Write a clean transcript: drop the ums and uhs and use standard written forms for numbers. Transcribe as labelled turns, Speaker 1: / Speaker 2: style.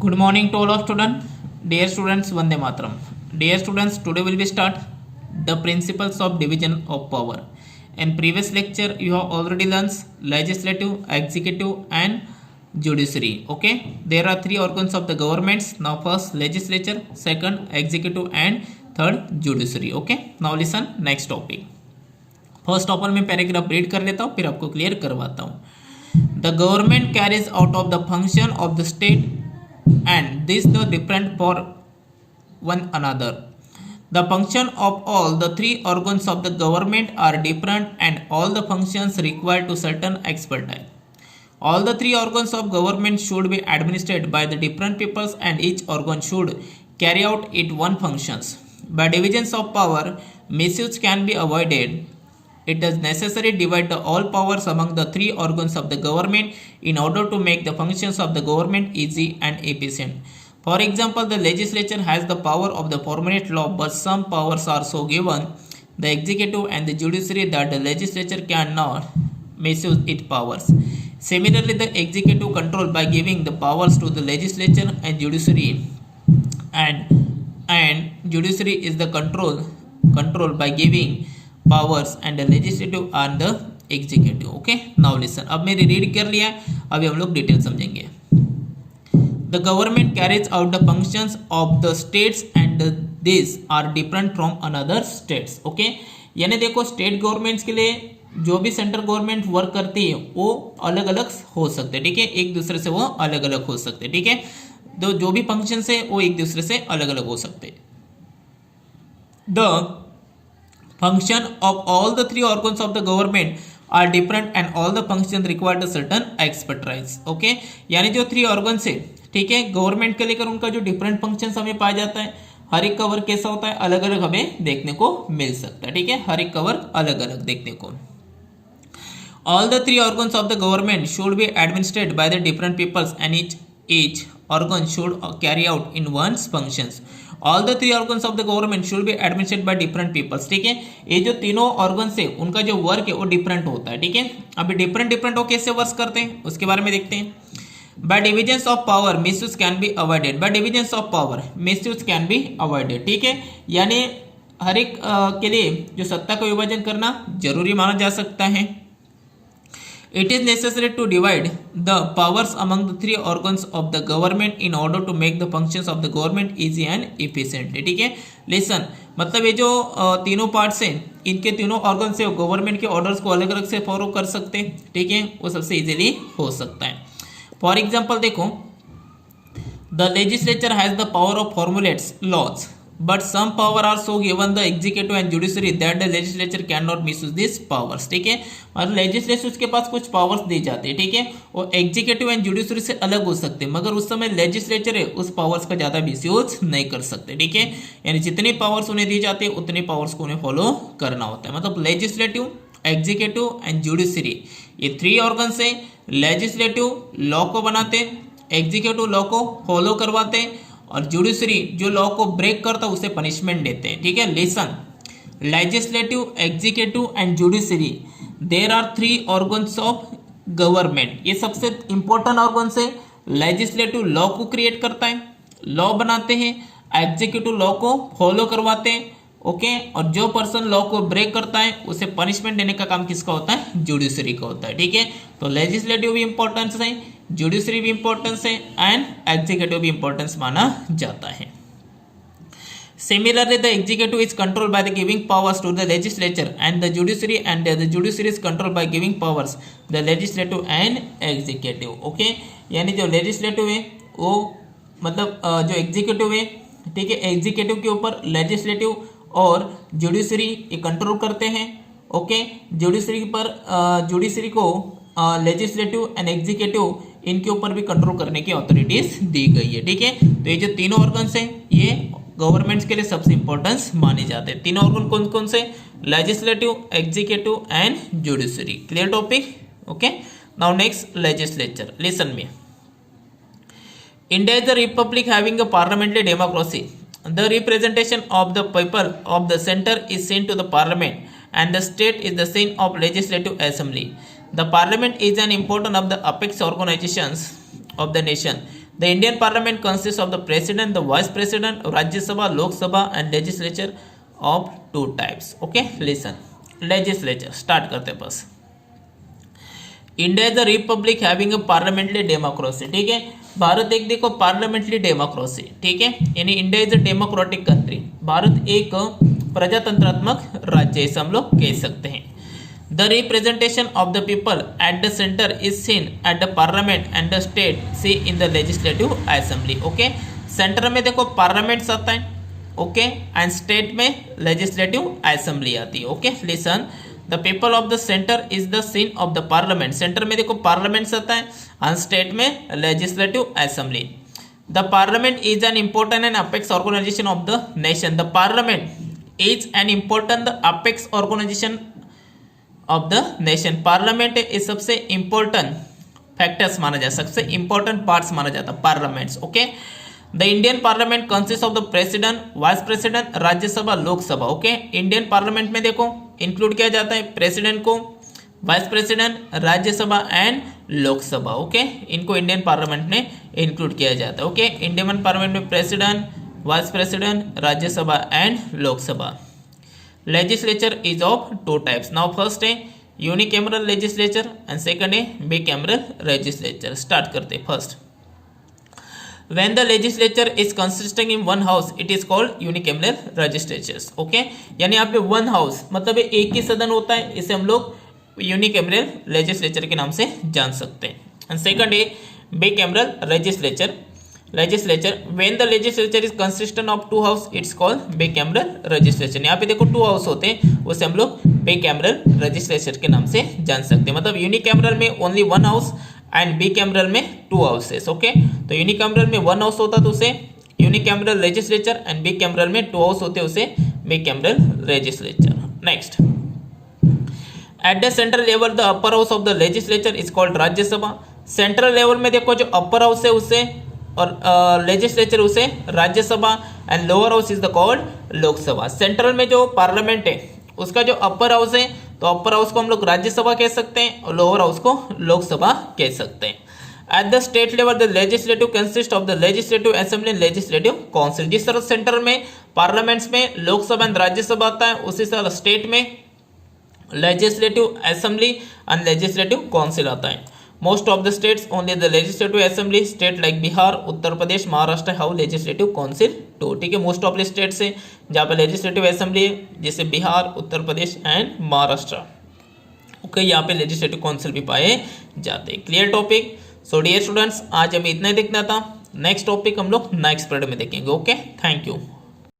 Speaker 1: Good morning to all of students. Dear students, Vande Mataram. Dear students, today will be start the principles of division of power. In previous lecture, you have already learned legislative, executive, and judiciary. Okay, there are three organs of the governments. Now, first legislature, second executive, and third judiciary. Okay, now listen next topic. First topper में paragraph read कर लेता हूँ, फिर आपको clear करवाता हूँ. The government carries out of the function of the state and this the different for one another. The function of all the three organs of the government are different and all the functions require to certain expertise. All the three organs of government should be administered by the different peoples and each organ should carry out its one functions. By divisions of power, misuse can be avoided. It is necessary to divide the all powers among the three organs of the government in order to make the functions of the government easy and efficient. For example, the legislature has the power of the formulate law, but some powers are so given the executive and the judiciary that the legislature cannot misuse its powers. Similarly, the executive control by giving the powers to the legislature and judiciary, and judiciary is the control by giving powers and legislative and the executive. Okay, now listen. अब मैंने read कर लिया, अभी हम लोग detail समझेंगे. The government carries out the functions of the states and this are different from another states. Okay, यानी देखो स्टेट गवर्नमेंट्स के लिए जो भी सेंट्रल गवर्नमेंट वर्क करती है वो अलग अलग हो सकते हैं. ठीक है, एक दूसरे से वो अलग अलग हो सकते हैं. ठीक है, तो जो भी फंक्शन है वो एक दूसरे से अलग अलग हो सकते हैं. The function of all the three organs of the government are different and all the functions require a certain expertise. okay, यानी जो थ्री organs है, ठीक है, गवर्नमेंट के लेकर उनका जो डिफरेंट फंक्शंस हमें पाया जाता है. हर एक कवर कैसा होता है, अलग अलग हमें देखने को मिल सकता है. ठीक है, हर एक कवर अलग अलग देखने को. All the three organs of the government should be administered by the different peoples and each organ should carry out in one's functions. All the three organs of the government should be administered by different peoples. ठीक है, ये जो तीनों organs है उनका जो work है वो डिफरेंट होता है. ठीक है, अभी डिफरेंट वो कैसे वर्क करते हैं उसके बारे में देखते हैं. By divisions of power, misuse can be avoided. By divisions of power, misuse can be avoided. ठीक है, यानी हर एक के लिए जो सत्ता का विभाजन करना जरूरी माना जा सकता है. It is necessary to divide the powers among the three organs of the government in order to make the functions of the government easy and efficiently. ठीक है, लिसन, मतलब ये जो तीनों पार्ट्स हैं इनके तीनों ऑर्गन से गवर्नमेंट के ऑर्डर्स को अलग अलग से फॉलो कर सकते हैं. ठीक है, वो सबसे इजीली हो सकता है. फॉर एग्जाम्पल देखो, the legislature has the power of formulates laws but some power are so given the executive and judiciary that the legislature cannot misuse these powers. ठीक है, मतलब लेजिस्लेचर के पास कुछ पावर्स दी जाती है. ठीक है, और एग्जीक्यूटिव एंड जुडिशरी से अलग हो सकते हैं, मगर उस समय लेजिस्लेचर है उस पावर्स का ज्यादा मिसयूज नहीं कर सकते. ठीक है, यानी जितनी पावर्स उन्हें दी जाती है उतनी पावर्स को उन्हें फॉलो करना होता है. मतलब लेजिस्लेटिव, एग्जीक्यूटिव एंड जुडिशरी ये थ्री ऑर्गन्स है. लेजिस्लेटिव लॉ को बनाते, एग्जीक्यूटिव लॉ को फॉलो करवाते और जुडिशरी जो लॉ को ब्रेक करता है उसे पनिशमेंट देते हैं. ठीक है, listen, legislative, executive and judiciary there are three organs of government. ये सबसे इंपॉर्टेंट ऑर्गन्स है. लेजिस्लेटिव लॉ को क्रिएट करता है, लॉ बनाते हैं, एग्जीक्यूटिव लॉ को फॉलो करवाते हैं. ओके, और जो पर्सन लॉ को ब्रेक करता है उसे पनिशमेंट देने का काम किसका होता है, जुडिशरी का होता है. ठीक है, तो लेजिस्लेटिव भी इंपॉर्टेंस है, जुडिशरी भी इंपॉर्टेंस है एंड एग्जीक्यूटिव भी इंपॉर्टेंस माना जाता है. Similarly, the executive is controlled by the giving powers to the legislature and the judiciary is controlled by giving powers the legislative and executive. Okay, यानी जो legislative है वो मतलब जो एग्जीक्यूटिव है, ठीक है, एग्जीक्यूटिव के ऊपर लेजिस्लेटिव और जुडिशरी ये कंट्रोल करते हैं. ओके, जुडिशरी को लेजिस्लेटिव एंड एग्जीक्यूटिव इनके ऊपर भी कंट्रोल करने की अथॉरिटीज दी गई है. ठीक है, तो ये जो तीनों ऑर्गन्स हैं ये गवर्नमेंट्स के लिए सबसे इंपॉर्टेंस माने जाते हैं. तीनों ऑर्गन कौन कौन से, legislative, executive and judiciary. Clear topic. Okay, now next legislature. Listen me. India is a republic having a parliamentary democracy. The representation of the people of the center is sent to the parliament and the state is the scene of legislative assembly. The parliament is an important of the apex organizations of the nation. The Indian parliament consist of the president, the vice president, Rajya Sabha, Lok Sabha and legislature of two types. Okay, listen, legislature start करते हैं बस। India is the Republic having a parliamentary democracy, ठीक है। भारत एक देखो parliamentary democracy, ठीक है, यानी India is a democratic country, Bharat एक प्रजातंत्रात्मक राज्य ऐसा हम लोग कह सकते हैं। The representation of the people at the centre is seen at the parliament and the state see in the legislative assembly. Okay, centre में देखो पार्लियामेंट आता है, ओके, एंड स्टेट में लेजिस्लेटिव असेंबली आती है। Okay, listen, the people of the centre is the seen of the parliament, centre में देखो parliament आता है एंड स्टेट में legislative assembly. The parliament is an important and apex organisation of the nation, the parliament is an important apex organisation of the nation, parliament is सबसे important factors माना जाता है, सबसे इंपॉर्टेंट पार्ट्स माना जाता है parliaments. Okay, the Indian parliament consist of the president, vice president, Rajya Sabha, Lok Sabha. Okay, Indian parliament में देखो इंक्लूड किया जाता है प्रेसिडेंट को, vice president, Rajya Sabha and Lok Sabha. Okay, इनको इंडियन पार्लियामेंट में इंक्लूड किया जाता है। ओके, इंडियन पार्लियामेंट में president, vice president, Rajya Sabha and Lok Sabha. Legislature is of two types. Now first है यूनिकैमरल लेजिस्लेचर एंड सेकंड है बिकैमरल लेजिस्लेचर। स्टार्ट करते हैं। First, when the legislature is consisting in one house it is called unicameral legislatures। Okay, यानी यहाँ पे one house मतलब एक ही सदन होता है, इसे हम लोग यूनिकैमरल लेजिस्लेचर के नाम से जान सकते हैं। एंड सेकंड है बिकैमरल legislature, when the legislature is consistent of two house it's called bicameral legislature। यहाँ पे देखो टू हाउस होते हैं, उसे हम लोग बिकैमरल लेजिस्लेचर के नाम से जान सकते हैं। मतलब यूनिकैमरल में ओनली वन हाउस एंड बिकैमरल में टू हाउसेस। ओके, तो यूनिकैमरल में वन हाउस होता तो उसे यूनिकैमरल लेजिस्लेचर एंड बिकैमरल में टू हाउस होते उसे bicameral legislature. Next, at the central level the upper house of the legislature is called Rajya Sabha. Central level में देखो जो अपर हाउस है उसे और लेजिस्लेचर उसे Rajya Sabha and lower house is the called Lok Sabha. Central में जो पार्लियामेंट है उसका जो अपर हाउस है तो अपर हाउस को हम लोग राज्यसभा कह सकते हैं और लोअर हाउस को लोकसभा कह सकते हैं। At the state level the legislative consist of the legislative assembly and legislative council. जिस तरह सेंटर में पार्लियामेंट्स में लोकसभा एंड राज्यसभा आता है उसी तरह स्टेट में legislative assembly and legislative council आता है। Most of the states only the legislative assembly, state like Bihar, Uttar Pradesh, Maharashtra how legislative council too. ठीक है, मोस्ट ऑफ द स्टेट्स है जहाँ पे लेजिस्लेटिव असेंबली है जैसे बिहार, उत्तर प्रदेश एंड महाराष्ट्र। ओके, यहाँ पे लेजिस्लेटिव काउंसिल भी पाए जाते हैं। Clear topic. So dear students, आज हमें इतना ही देखना था। नेक्स्ट टॉपिक हम लोग नेक्स्ट पीरियड में देखेंगे। Okay, thank you.